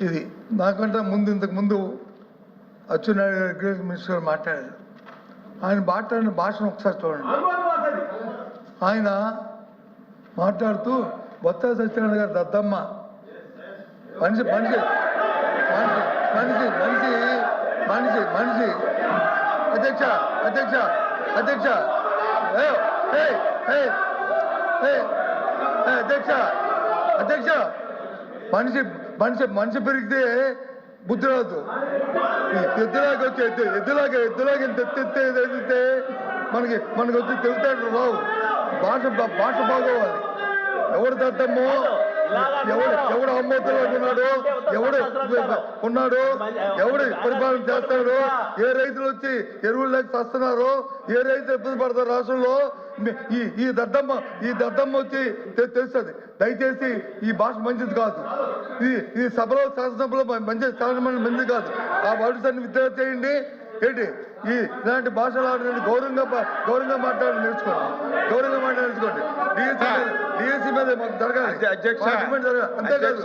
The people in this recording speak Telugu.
ఇది నాకంటే ఇంతకు ముందు అచ్చెన్నాయుడు గారు అగ్రికల్చర్ మినిస్టర్ గారు మాట్లాడారు. ఆయన మాట్లాడిన భాషను ఒకసారి చూడండి. ఆయన మాట్లాడుతూ బొత్స సత్యనారాయణ గారు దద్దమ్మ మనిషి మనిషి మనిషి మనిషి మనిషి మనిషి అధ్యక్ష అధ్యక్ష అధ్యక్ష అధ్యక్ష అధ్యక్ష మనిషి మనిషి మనిషి పెరిగితే బుద్ధి రాదు. ఎద్దులాగా వచ్చి ఎద్దులాగా ఎత్తితే మనకి వచ్చి తెలుతాడు రావు. భాష బాగోవాలి. ఎవడు దద్దమ్మో ఎవడు అమ్మోతులాగా ఉన్నాడు, ఎవడు ఉన్నాడు, ఎవడు పరిపాలన చేస్తాడు, ఏ రైతులు వచ్చి ఎరువులు లేక వస్తున్నారు, ఏ రైతులు ఇబ్బంది పడతారు రాష్ట్రంలో. ఈ దద్దమ్మ వచ్చి తెలుస్తుంది. దయచేసి ఈ భాష మంచిది కాదు. ఈ సభలో శాసనసభలో మంచిది కాదు. ఆ వర్డ్స్ అన్ని విత్డ్రా చేయండి. ఏంటి ఇలాంటి భాషలు గౌరవంగా మాట్లాడి నేర్చుకోండి. గౌరవంగా మాట్లాడి నేర్చుకోండి. డిఎస్సీ మీద మాకు జరగాలి. అంతేకాదు